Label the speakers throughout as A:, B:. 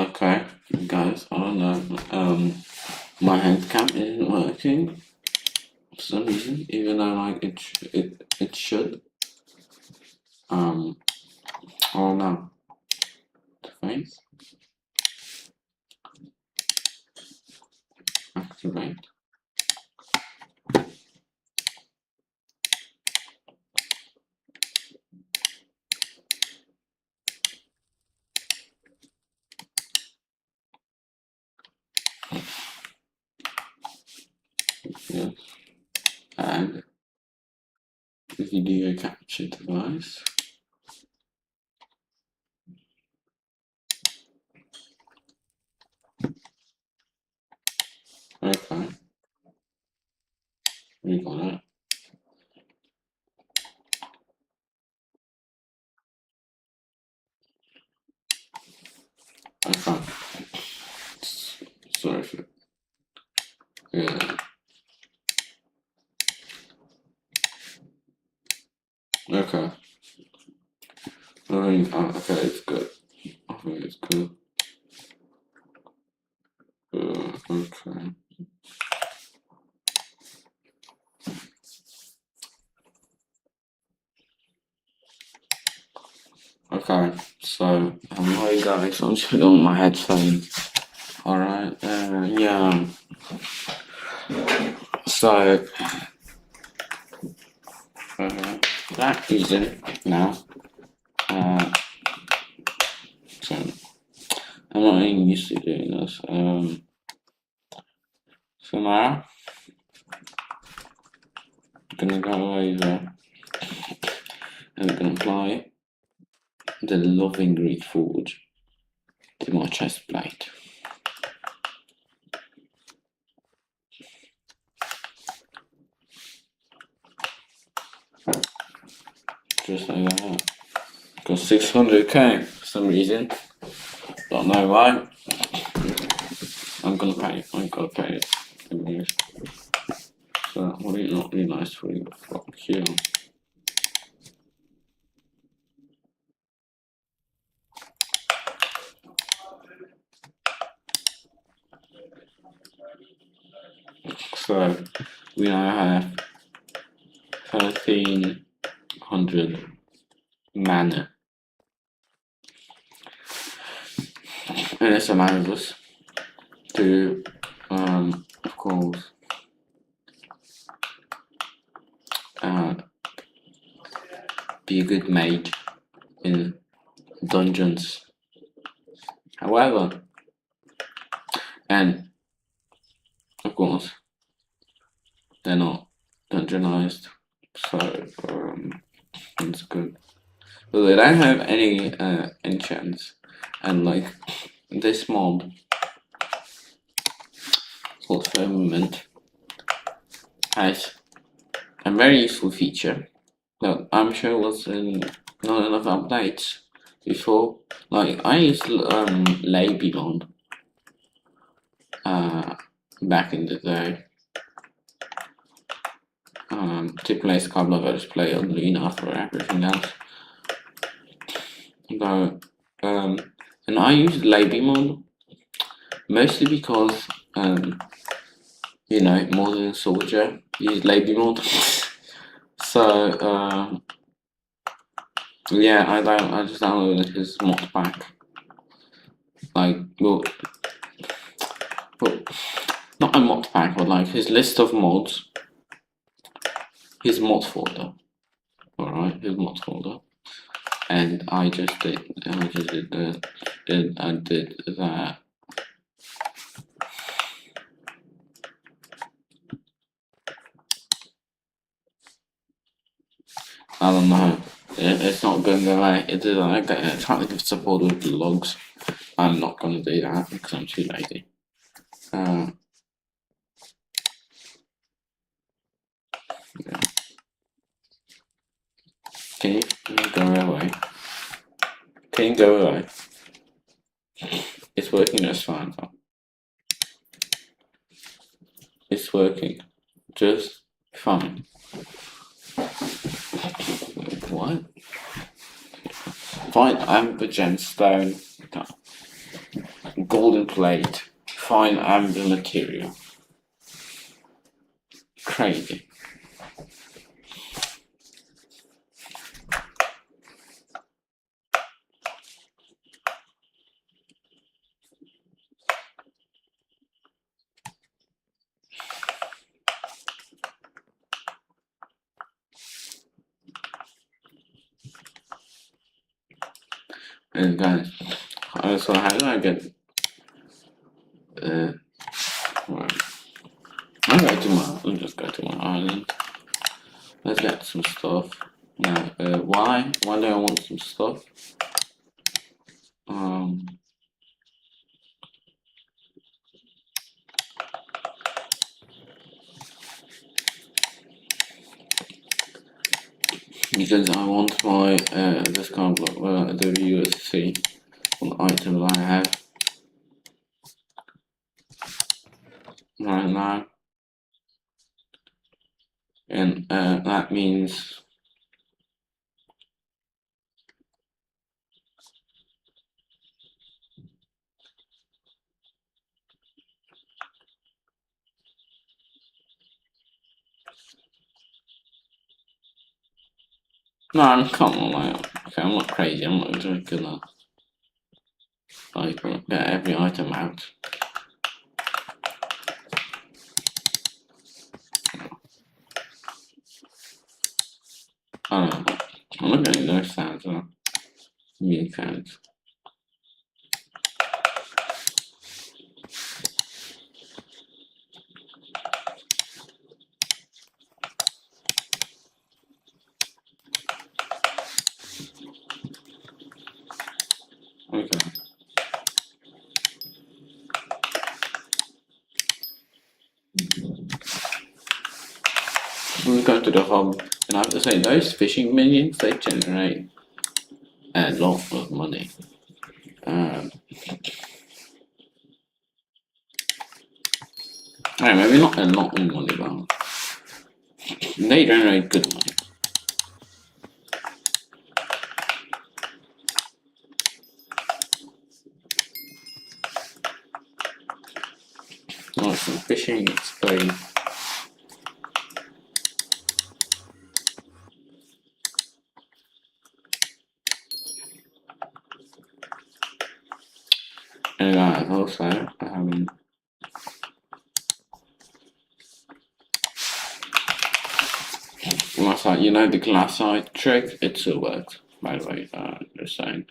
A: Okay, guys, I don't know. My hand cam isn't working for some reason, even though like it should. Um, I don't know. Face activate. Yes, and video capture device. Okay, we got it. Okay, sorry for yeah. Okay, okay, it's good. I think it's good. Okay. Okay, so hi guys, I'm just on my headphones. Alright, yeah. So that reason now. So I'm not even used to doing this. So now I'm gonna go over and I'm gonna apply the Loving Reed Forge to my chest plate. Just like that. Got 600k for some reason. Don't know why. I'm gonna pay it. So what do you not really nice for you? Fuck you. So we now have 1300 mana. And this allows us to, of course, be a good mage in dungeons. However, and of course, they're not dungeonized, so it's good. But they don't have any enchants, and like this mod called Firmament has a very useful feature that I'm sure was in not enough updates before. Like I used Labymon back in the day to play Scabla versus play on Luna for everything else. Though and I used Labymon mostly because you know, more than a soldier used Labymon. So yeah, I just downloaded his mod pack. Like well not a mod pack, but like his list of mods. His mod folder. Alright, his mod folder. And I did that. I don't know. It's not going away. It is like trying to give support with the logs. I'm not gonna do that because I'm too lazy. Yeah. Can you go away? Can you go away? It's working just fine. It's working just fine. What? Fine, I'm the gemstone. golden plate, fine amber material. Crazy. And guys, so how do I get right. I'll just go to my island. Let's get some stuff. Now, why? Why do I want some stuff? Because I want my this kind of the USC on the item that I have right now, and that means no, come on, like, okay, I'm not crazy. I'm not just gonna like get every item out. I don't know. I'm not getting those sounds. Mean sounds. Okay. We go to the hub, and I have to say, those fishing minions, they generate a lot of money. Maybe not a lot of money, but they generate good money. Like some fishing, it's very. And also, you know the glassite trick? It still works, by the way, just saying.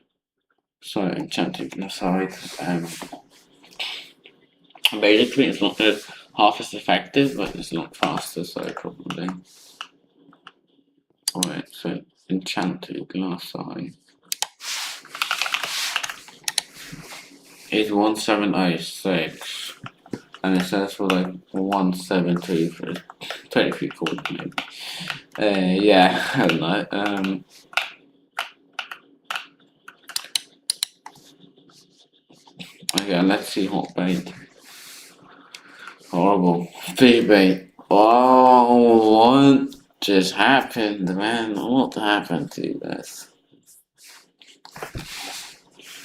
A: So, enchanting glassite, basically it's not half as effective, but it's not faster, so probably. Alright, so enchanted glassite is 1706, and it says for like 170 for 23 maybe. Yeah, I don't know. Okay, let's see hot bait. Horrible. Feed bait. Oh, what just happened, man? What happened to this?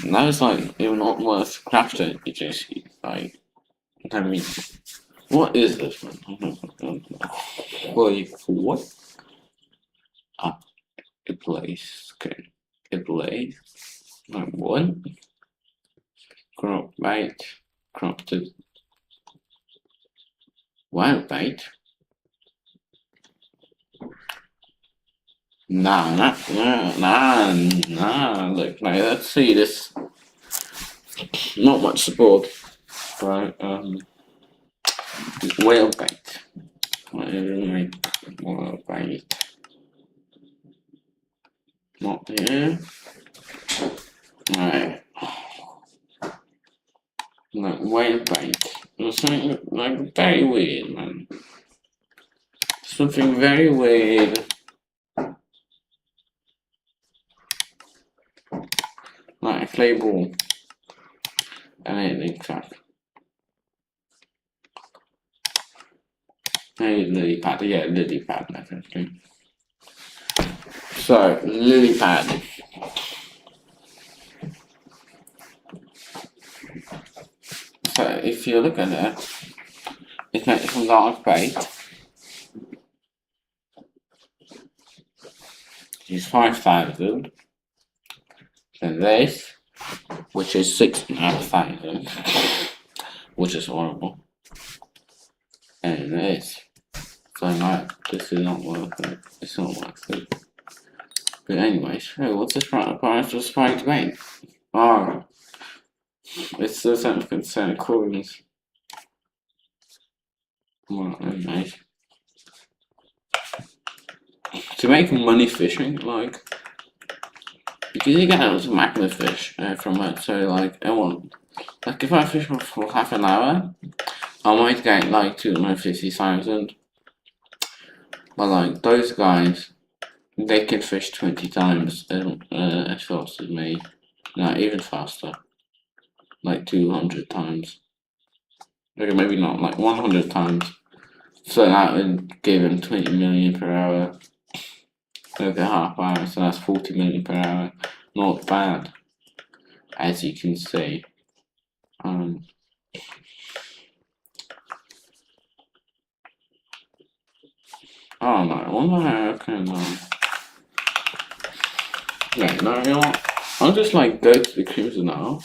A: That is like even not worth crafting. It just like, I mean, what is this, man? Like, what? Ah, a place. Okay, a place. Like what? Crop bait. Crafted. Wild bait. Nah, look, like, let's see this. Not much support. Right, whale bait. Whale bait. Not here. Alright. Like, whale bait. There's something, like, very weird, man. Something very weird. Like a clay ball. And anything crap. Maybe lily pad, yeah, lily pad, definitely. So, lily pad. if you look at it, it's made from dark bait. It's 5,000. Then this, which is 6,500, which is horrible. And this. So no, this is not worth it. It's not worth it. But anyways, hey, what's the price of spiked bait? Oh, it's the 7% coins. Well, anyways. To make money fishing, like, because you get lots of magnet fish from it, so like, if I fish for half an hour, I might get like 250,000. But like, those guys, they can fish 20 times as fast as me. No, even faster. Like 200 times. Okay, maybe not, like 100 times. So that would give him 20 million per hour. Okay, half hour, so that's 40 million per hour. Not bad, as you can see. Oh no, what I can yeah, no, you know what? I'll just like go to the Crimson now.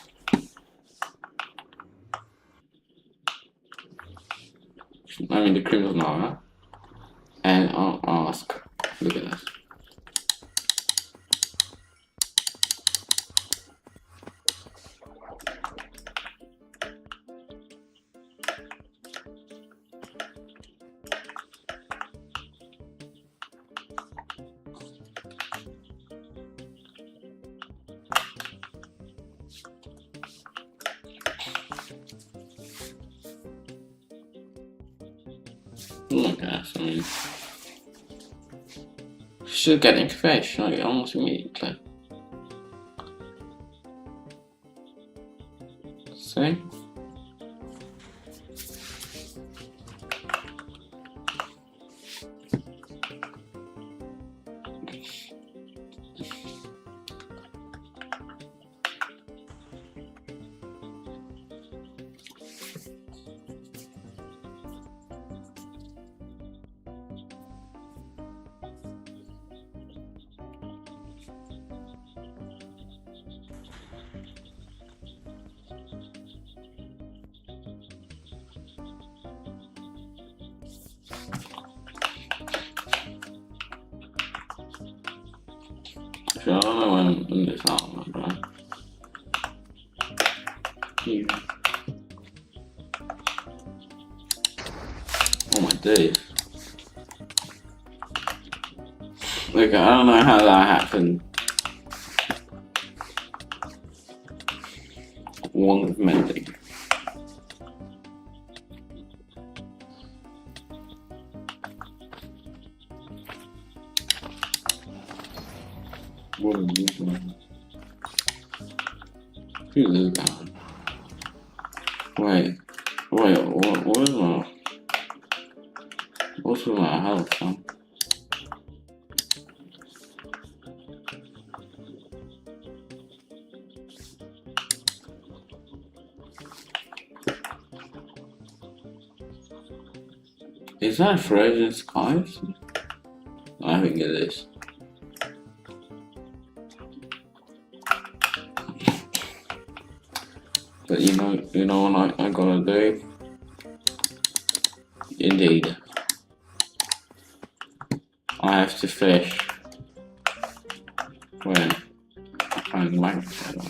A: I mean the Crimson Hour, and I'll ask. Look at this. Look at this, I mean, she's getting fish like almost immediately. See? So I don't know when this out, right? Here. Oh my days. Look, I don't know how that happened. One of many. What is this one? Who is that? Wait, what is my... What's with my health, huh? Is that Frozen Skies? I think it is. But you know what I gotta do? Indeed. I have to fish when I find the magnet shadow.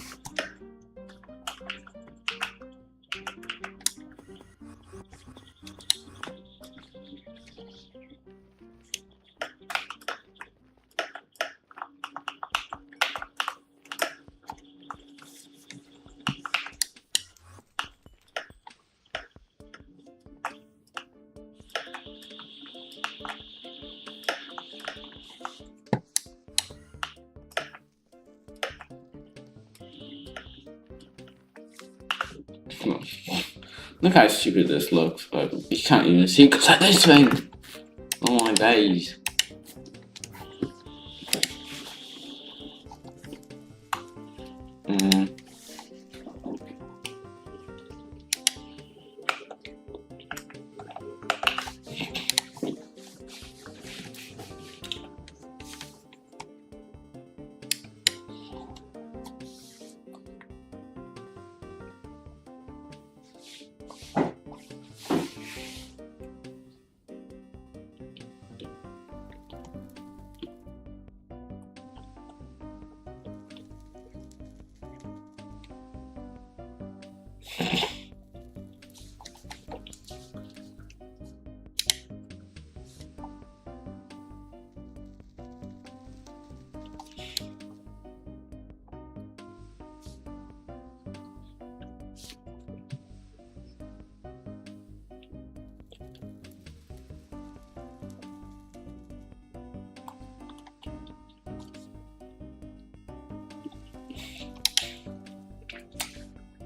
A: Look how stupid this looks, but you can't even see because of this thing. Oh my days.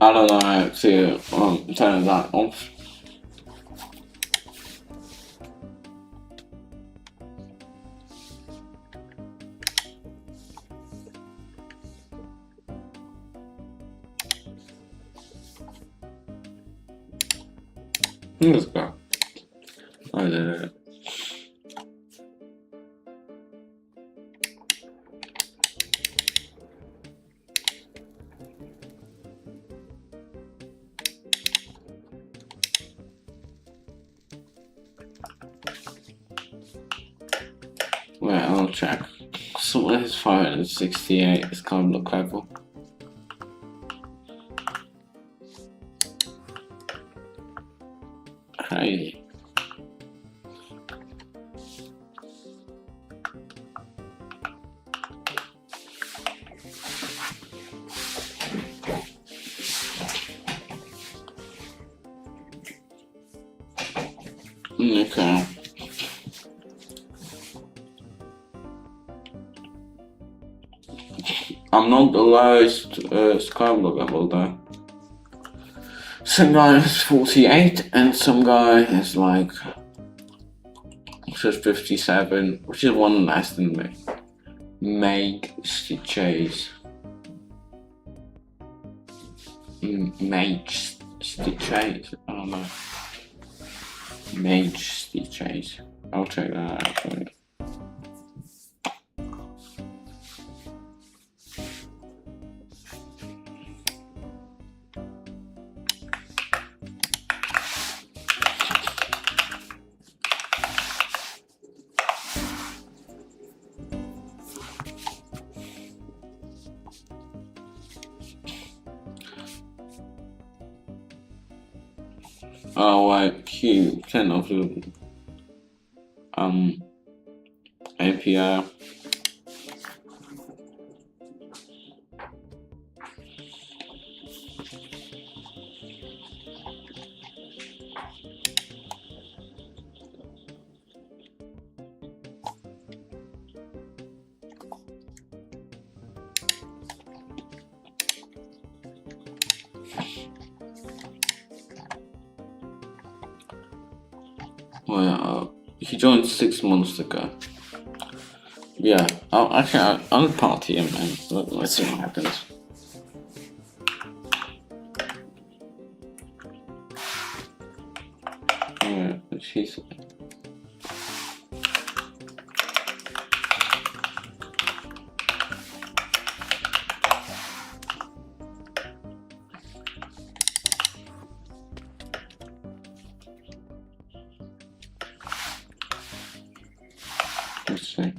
A: I don't know how to turn that off. Let's go. I did it. Wait, I'll check. So is 568 is kind of look level. Crazy. Okay. I'm not the lowest Skyblock level though. Some guy is 48 and some guy is like says 57, which is one less than me. Make Stitches. Mage Stitches. I don't know. Mage Stitches. I'll check that out for you. Oh wait, Q10 of the API. Well, he joined 6 months ago. Yeah, I'll party him, man. Let's see what happens. Yeah, she's. Let's see.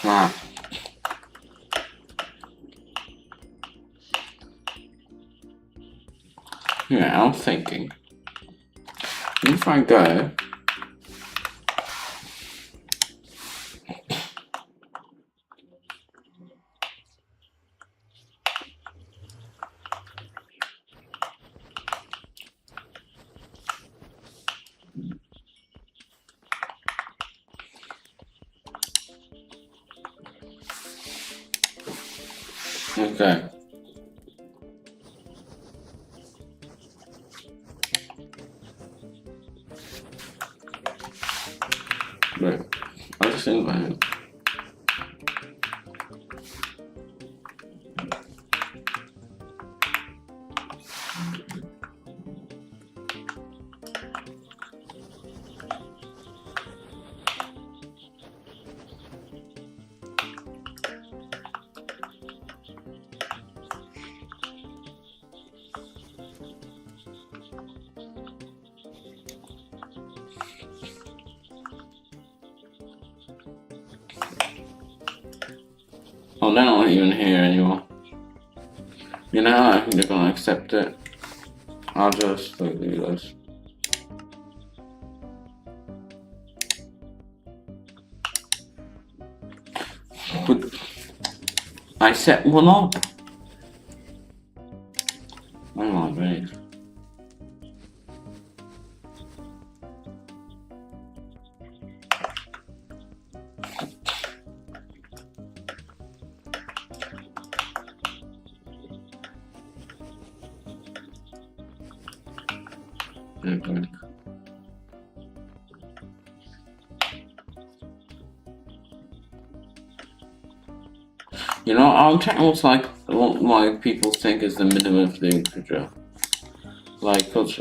A: Wow. Yeah, I'm thinking. If I go. Okay. Wait. I just think about it. Oh, they're not even here anymore. You know, I think they're gonna accept it. I'll just do this. But I set one up. Oh my god. Okay. You know, I'll check what's like what like people think is the minimum thing to draw. Like, cause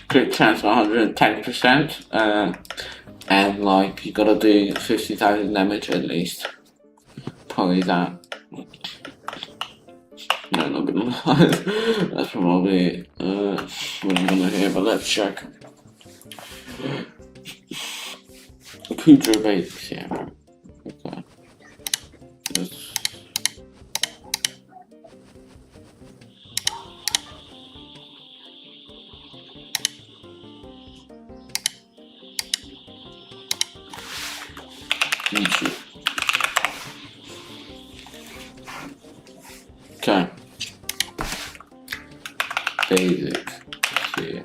A: crit chance 110%, and like you gotta do 50,000 damage at least. Probably that. No, not gonna lie. That's probably what I'm gonna hear. But let's check. Kudra base, yeah. Okay. Let's... YouTube. Okay. Basic. See.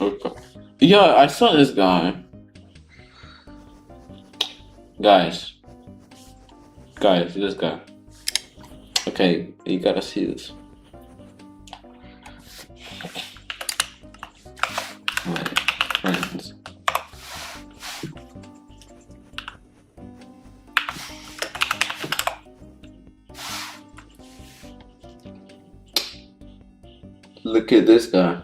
A: Okay. Yeah, I saw this guy. Guys. Guys, this guy. Okay, you gotta see this. Wait, friends. Look at this guy.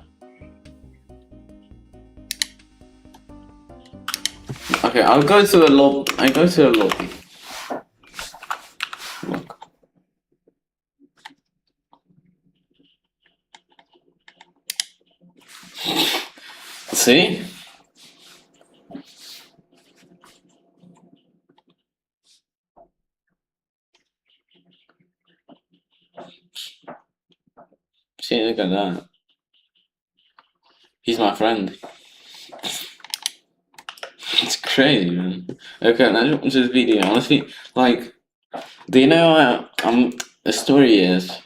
A: Okay, I'll go to the lobby. I go to the lobby. Look. See? See, look at that. He's my friend. It's crazy, man. Okay, let's watch this video. Honestly, like, do you know the story is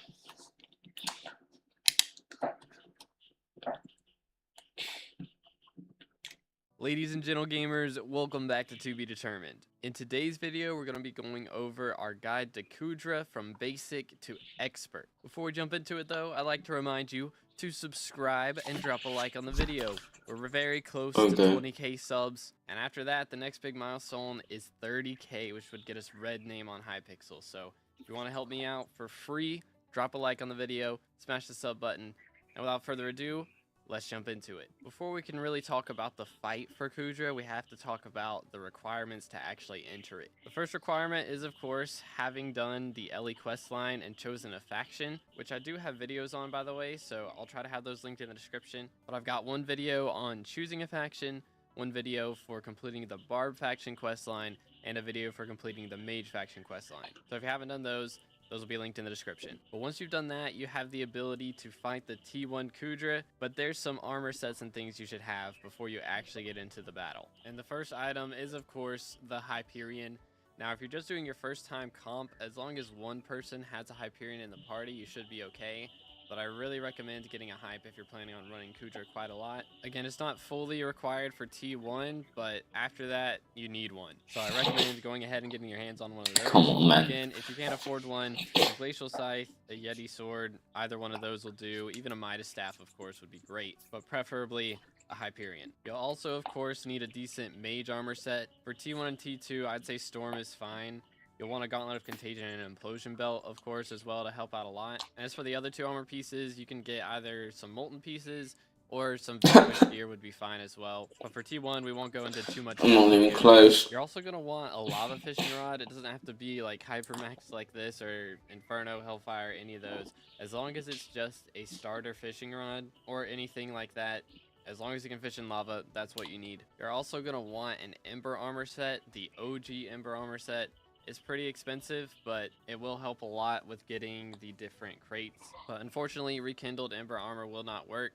B: Ladies and gentle gamers, welcome back to Be Determined. In today's video, we're going to be going over our guide to Kudra from basic to expert. Before we jump into it though, I'd like to remind you to subscribe and drop a like on the video. We're very close to 20k subs, and after that, the next big milestone is 30k, which would get us red name on Hypixel. So if you want to help me out for free, drop a like on the video, smash the sub button, and without further ado, let's jump into it. Before we can really talk about the fight for Kudra, we have to talk about the requirements to actually enter it. The first requirement is, of course, having done the Ellie questline and chosen a faction, which I do have videos on, by the way, so I'll try to have those linked in the description. But I've got one video on choosing a faction, one video for completing the Barb faction questline, and a video for completing the Mage faction questline. So if you haven't done those Those will be linked in the description. But once you've done that, you have the ability to fight the T1 Kudra, but there's some armor sets and things you should have before you actually get into the battle. And the first item is, of course, the Hyperion. Now, if you're just doing your first time comp, as long as one person has a Hyperion in the party, you should be okay. But I really recommend getting a hype if you're planning on running Kudra quite a lot. Again, it's not fully required for T1, but after that, you need one. So I recommend going ahead and getting your hands on one of those.
A: Come on, man.
B: Again, if you can't afford one, a Glacial Scythe, a Yeti Sword, either one of those will do. Even a Midas Staff, of course, would be great, but preferably a Hyperion. You'll also, of course, need a decent mage armor set. For T1 and T2, I'd say Storm is fine. You'll want a Gauntlet of Contagion and an Implosion Belt, of course, as well to help out a lot. And as for the other two armor pieces, you can get either some Molten pieces or some Vanquish gear would be fine as well. But for T1, we won't go into too much.
A: I'm not even close.
B: You're also going to want a Lava Fishing Rod. It doesn't have to be like Hypermax like this or Inferno, Hellfire, any of those. As long as it's just a starter fishing rod or anything like that, as long as you can fish in lava, that's what you need. You're also going to want an Ember armor set, the OG Ember armor set. It's pretty expensive, but it will help a lot with getting the different crates. But unfortunately, rekindled Ember armor will not work.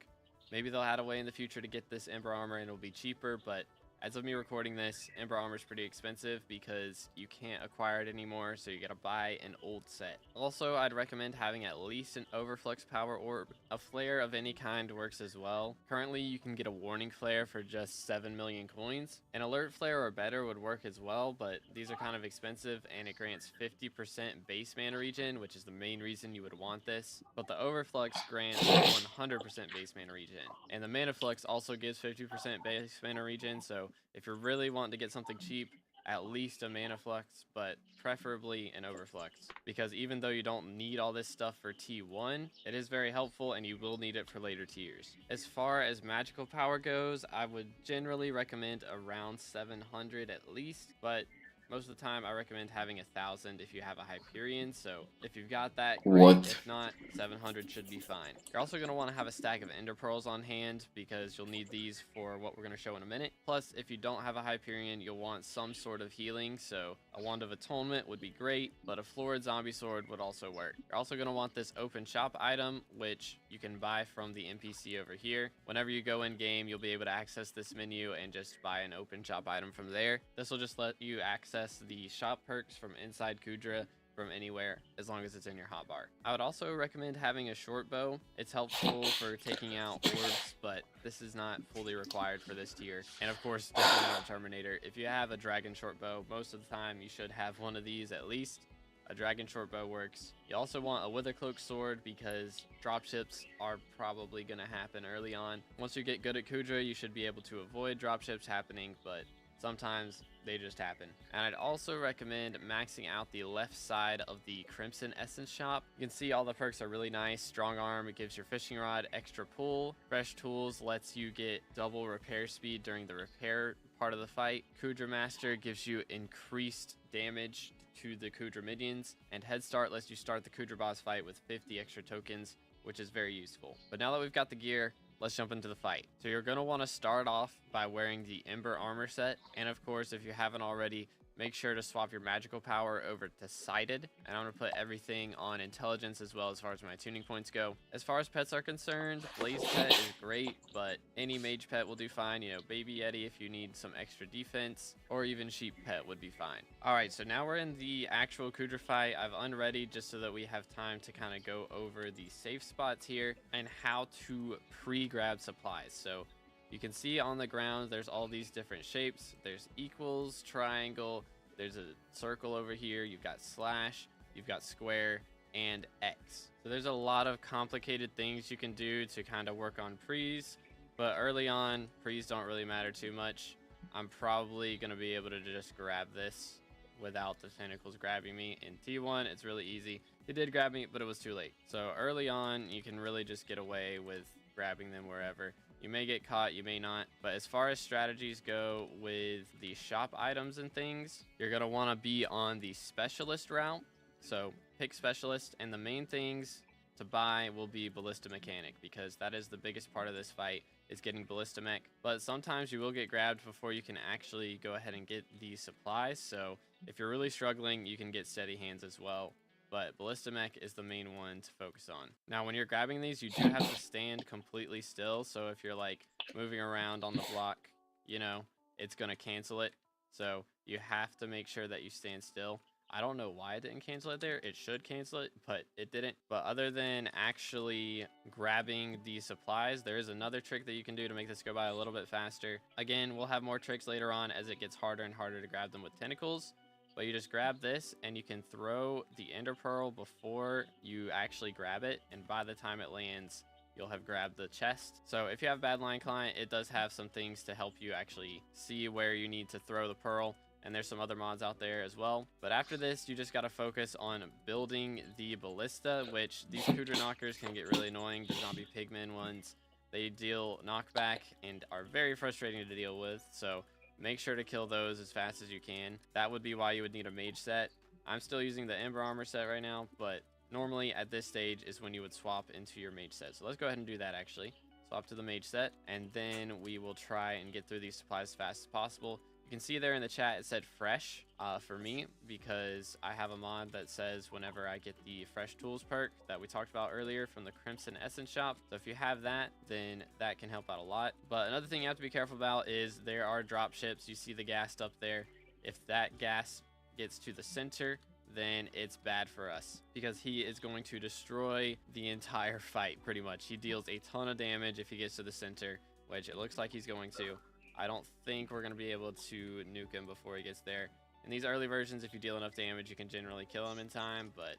B: Maybe they'll add a way in the future to get this Ember armor and it'll be cheaper, but as of me recording this, Ember armor is pretty expensive because you can't acquire it anymore, so you gotta buy an old set. Also, I'd recommend having at least an Overflux Power Orb. A flare of any kind works as well. Currently, you can get a Warning Flare for just 7 million coins. An Alert Flare or better would work as well, but these are kind of expensive, and it grants 50% base mana regen, which is the main reason you would want this. But the Overflux grants 100% base mana regen, and the Mana Flux also gives 50% base mana regen, so if you're really wanting to get something cheap, at least a Mana Flux, but preferably an Overflux. Because even though you don't need all this stuff for T1, it is very helpful and you will need it for later tiers. As far as magical power goes, I would generally recommend around 700 at least, but most of the time I recommend having 1,000 if you have a Hyperion, so if you've got that, great.
A: What?
B: If not, 700 should be fine. You're also going to want to have a stack of Ender Pearls on hand because you'll need these for what we're going to show in a minute. Plus, if you don't have a Hyperion, you'll want some sort of healing, so a Wand of Atonement would be great, but a Florid Zombie Sword would also work. You're also going to want this open shop item, which you can buy from the NPC over here. Whenever you go in game, you'll be able to access this menu and just buy an open shop item from there. This will just let you access the shop perks from inside Kudra from anywhere as long as it's in your hotbar. I would also recommend having a short bow. It's helpful for taking out orbs, but this is not fully required for this tier. And of course, definitely not a Terminator. If you have a dragon short bow, most of the time you should have one of these at least. A dragon short bow works. You also want a Withercloak sword because dropships are probably going to happen early on. Once you get good at Kudra, you should be able to avoid dropships happening, but sometimes they just happen. And I'd also recommend maxing out the left side of the Crimson Essence shop. You can see all the perks are really nice. Strong Arm, it gives your fishing rod extra pull. Fresh Tools lets you get double repair speed during the repair part of the fight. Kudra Master gives you increased damage to the Kudra minions. And Head Start lets you start the Kudra boss fight with 50 extra tokens, which is very useful. But now that we've got the gear, let's jump into the fight. So you're going to want to start off by wearing the Ember armor set. And of course, if you haven't already, make sure to swap your magical power over to Sighted. And I'm going to put everything on intelligence as well as far as my tuning points go. As far as pets are concerned, Blaze Pet is great, but any mage pet will do fine. You know, Baby Yeti if you need some extra defense, or even Sheep Pet would be fine. Alright, so now we're in the actual Kudra fight. I've unreadied just so that we have time to kind of go over the safe spots here and how to pre-grab supplies. So you can see on the ground there's all these different shapes. There's equals, triangle, there's a circle over here, you've got slash, you've got square, and X. So there's a lot of complicated things you can do to kind of work on pre's, but early on, pre's don't really matter too much. I'm probably going to be able to just grab this without the tentacles grabbing me. In T1, it's really easy. They did grab me, but it was too late. So early on, you can really just get away with grabbing them wherever. You may get caught, you may not. But as far as strategies go with the shop items and things, you're going to want to be on the specialist route. So pick specialist, and the main things to buy will be Ballista Mechanic, because that is the biggest part of this fight, is getting Ballista Mech. But sometimes you will get grabbed before you can actually go ahead and get these supplies. So if you're really struggling, you can get Steady Hands as well. but Ballista Mech is the main one to focus on. Now, when you're grabbing these, you do have to stand completely still. So if you're like moving around on the block, you know, it's going to cancel it. So you have to make sure that you stand still. I don't know why it didn't cancel it there. It should cancel it, but it didn't. But other than actually grabbing these supplies, there is another trick that you can do to make this go by a little bit faster. Again, we'll have more tricks later on as it gets harder and harder to grab them with tentacles. But you just grab this and you can throw the ender pearl before you actually grab it. And by the time it lands, you'll have grabbed the chest. So if you have bad line client, it does have some things to help you actually see where you need to throw the pearl. And there's some other mods out there as well. But after this, you just got to focus on building the ballista, which these Kudra knockers can get really annoying. The zombie pigmen ones, they deal knockback and are very frustrating to deal with. So make sure to kill those as fast as you can. That would be why you would need a mage set. I'm still using the Ember armor set right now, but normally at this stage is when you would swap into your mage set. So let's go ahead and do that actually. Swap to the mage set, and then we will try and get through these supplies as fast as possible. You can see there in the chat it said fresh for me because I have a mod that says whenever I get the fresh tools perk that we talked about earlier from the Crimson Essence shop. So if you have that, then that can help out a lot. But another thing you have to be careful about is there are drop ships. You see the gas up there. If that gas gets to the center, then it's bad for us because he is going to destroy the entire fight pretty much. He deals a ton of damage if he gets to the center, which it looks like he's going to. I don't think we're going to be able to nuke him before he gets there. In these early versions, if you deal enough damage, you can generally kill him in time, but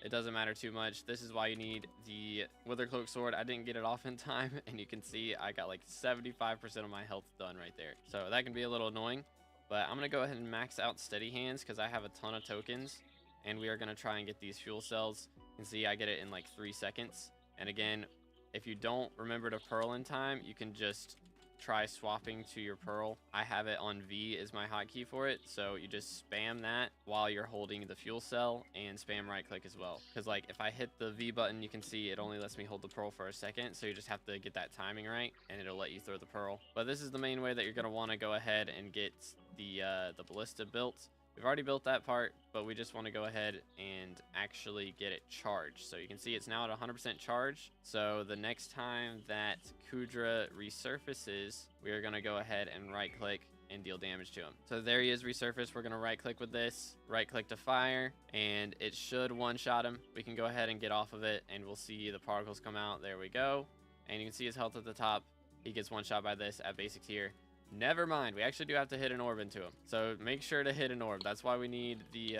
B: it doesn't matter too much. This is why you need the Withercloak sword. I didn't get it off in time, and you can see I got like 75% of my health done right there. So that can be a little annoying, but I'm going to go ahead and max out Steady Hands because I have a ton of tokens, and we are going to try and get these fuel cells. You can see I get it in like 3 seconds. And again, if you don't remember to pearl in time, you can just try swapping to your pearl. I have it on V is my hotkey for it, so you just spam that while you're holding the fuel cell and spam right click as well, because like if I hit the V button, you can see it only lets me hold the pearl for a second, so you just have to get that timing right and it'll let you throw the pearl. But this is the main way that you're going to want to go ahead and get the ballista built. We've already built that part, but we just want to go ahead and actually get it charged. So you can see it's now at 100% charge. So the next time that Kudra resurfaces, we are going to go ahead and right click and deal damage to him. So there he is resurfaced. We're going to right click with this, right click to fire, and it should one-shot him. We can go ahead and get off of it and we'll see the particles come out. There we go. And you can see his health at the top. He gets one shot by this at basic tier. Never mind, we actually do have to hit an orb into him, so make sure to hit an orb. That's why we need the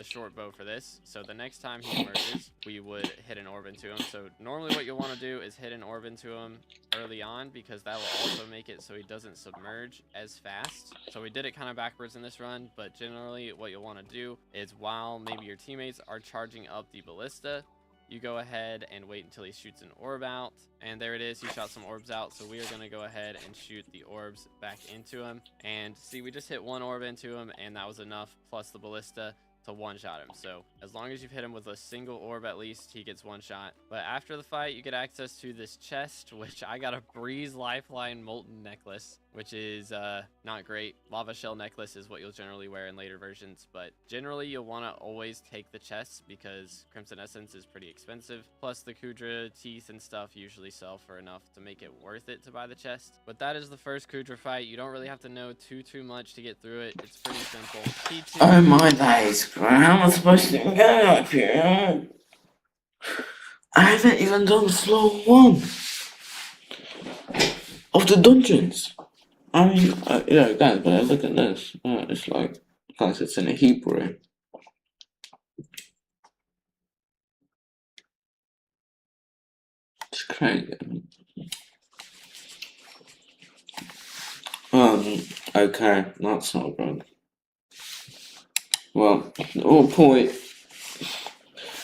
B: short bow for this. So the next time he emerges, we would hit an orb into him. So normally what you'll want to do is hit an orb into him early on, because that will also make it so he doesn't submerge as fast. So we did it kind of backwards in this run, but generally what you'll want to do is while maybe your teammates are charging up the ballista, you go ahead and wait until he shoots an orb out. And there it is, he shot some orbs out. So we are going to go ahead and shoot the orbs back into him. And see, we just hit one orb into him, and that was enough, plus the ballista, to one-shot him. So as long as you've hit him with a single orb at least, he gets one shot. But after the fight, you get access to this chest, which I got a Breeze Lifeline Molten Necklace, which is not great. Lava Shell Necklace is what you'll generally wear in later versions, but generally you'll want to always take the chests because Crimson Essence is pretty expensive. Plus the Kudra teeth and stuff usually sell for enough to make it worth it to buy the chest. But that is the first Kudra fight. You don't really have to know too much to get through it. It's pretty simple. T2.
A: Oh my days, how am I supposed to go up here? I haven't even done floor 1 of the dungeons. I mean, yeah, guys, but look at this. It's like it's in a Hebrew. It's crazy. Okay, that's not good. Well, the whole point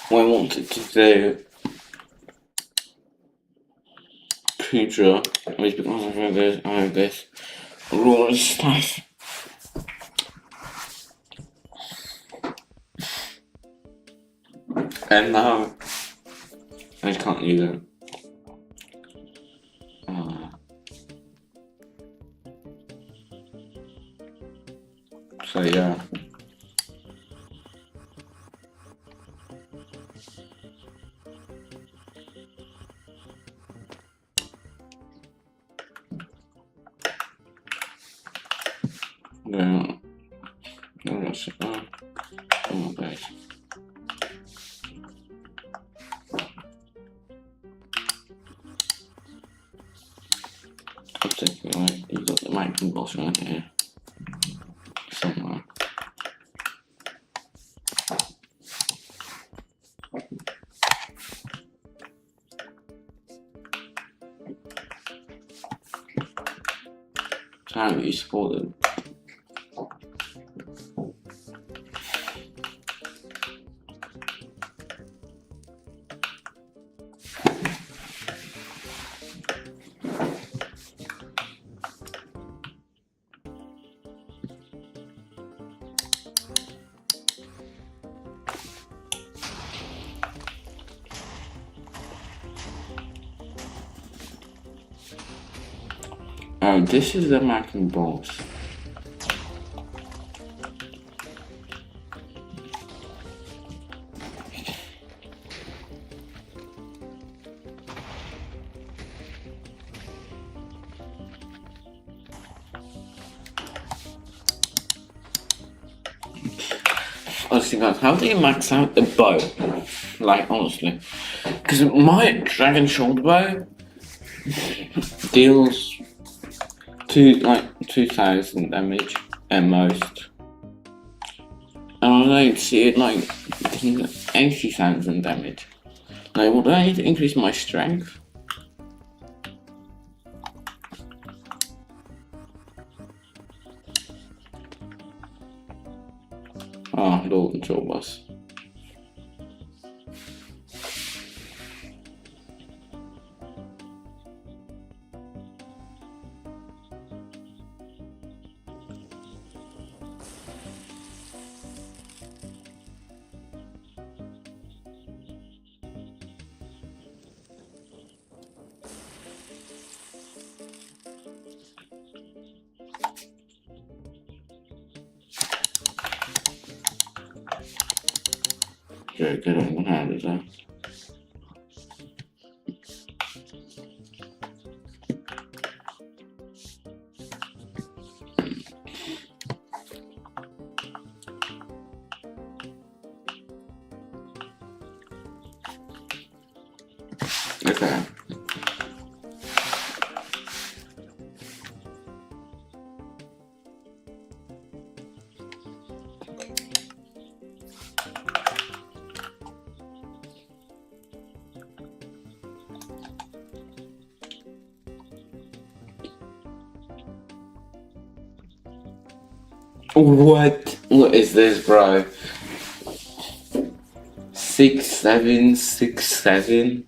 A: what I wanted to do, Kudra, was because I have this raw stuff. And now I just can't use it. So yeah. Yeah. Oh, okay. I'm thinking, like, you got the mic box right here. Somewhere. How you supported. Oh, this is the Mac and Balls. Honestly, guys, how do you max out the bow? Like, honestly. Because my Dragon Shoulder Bow deals 2,000 damage at most. And I don't see it like 80,000 damage. Like, what do I need to increase my strength? Oh, Lord Control Bus. Very good on one hand, is that? Okay. What? What is this, bro? 6'7", 6'7".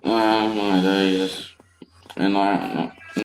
A: Oh my days. And I don't know.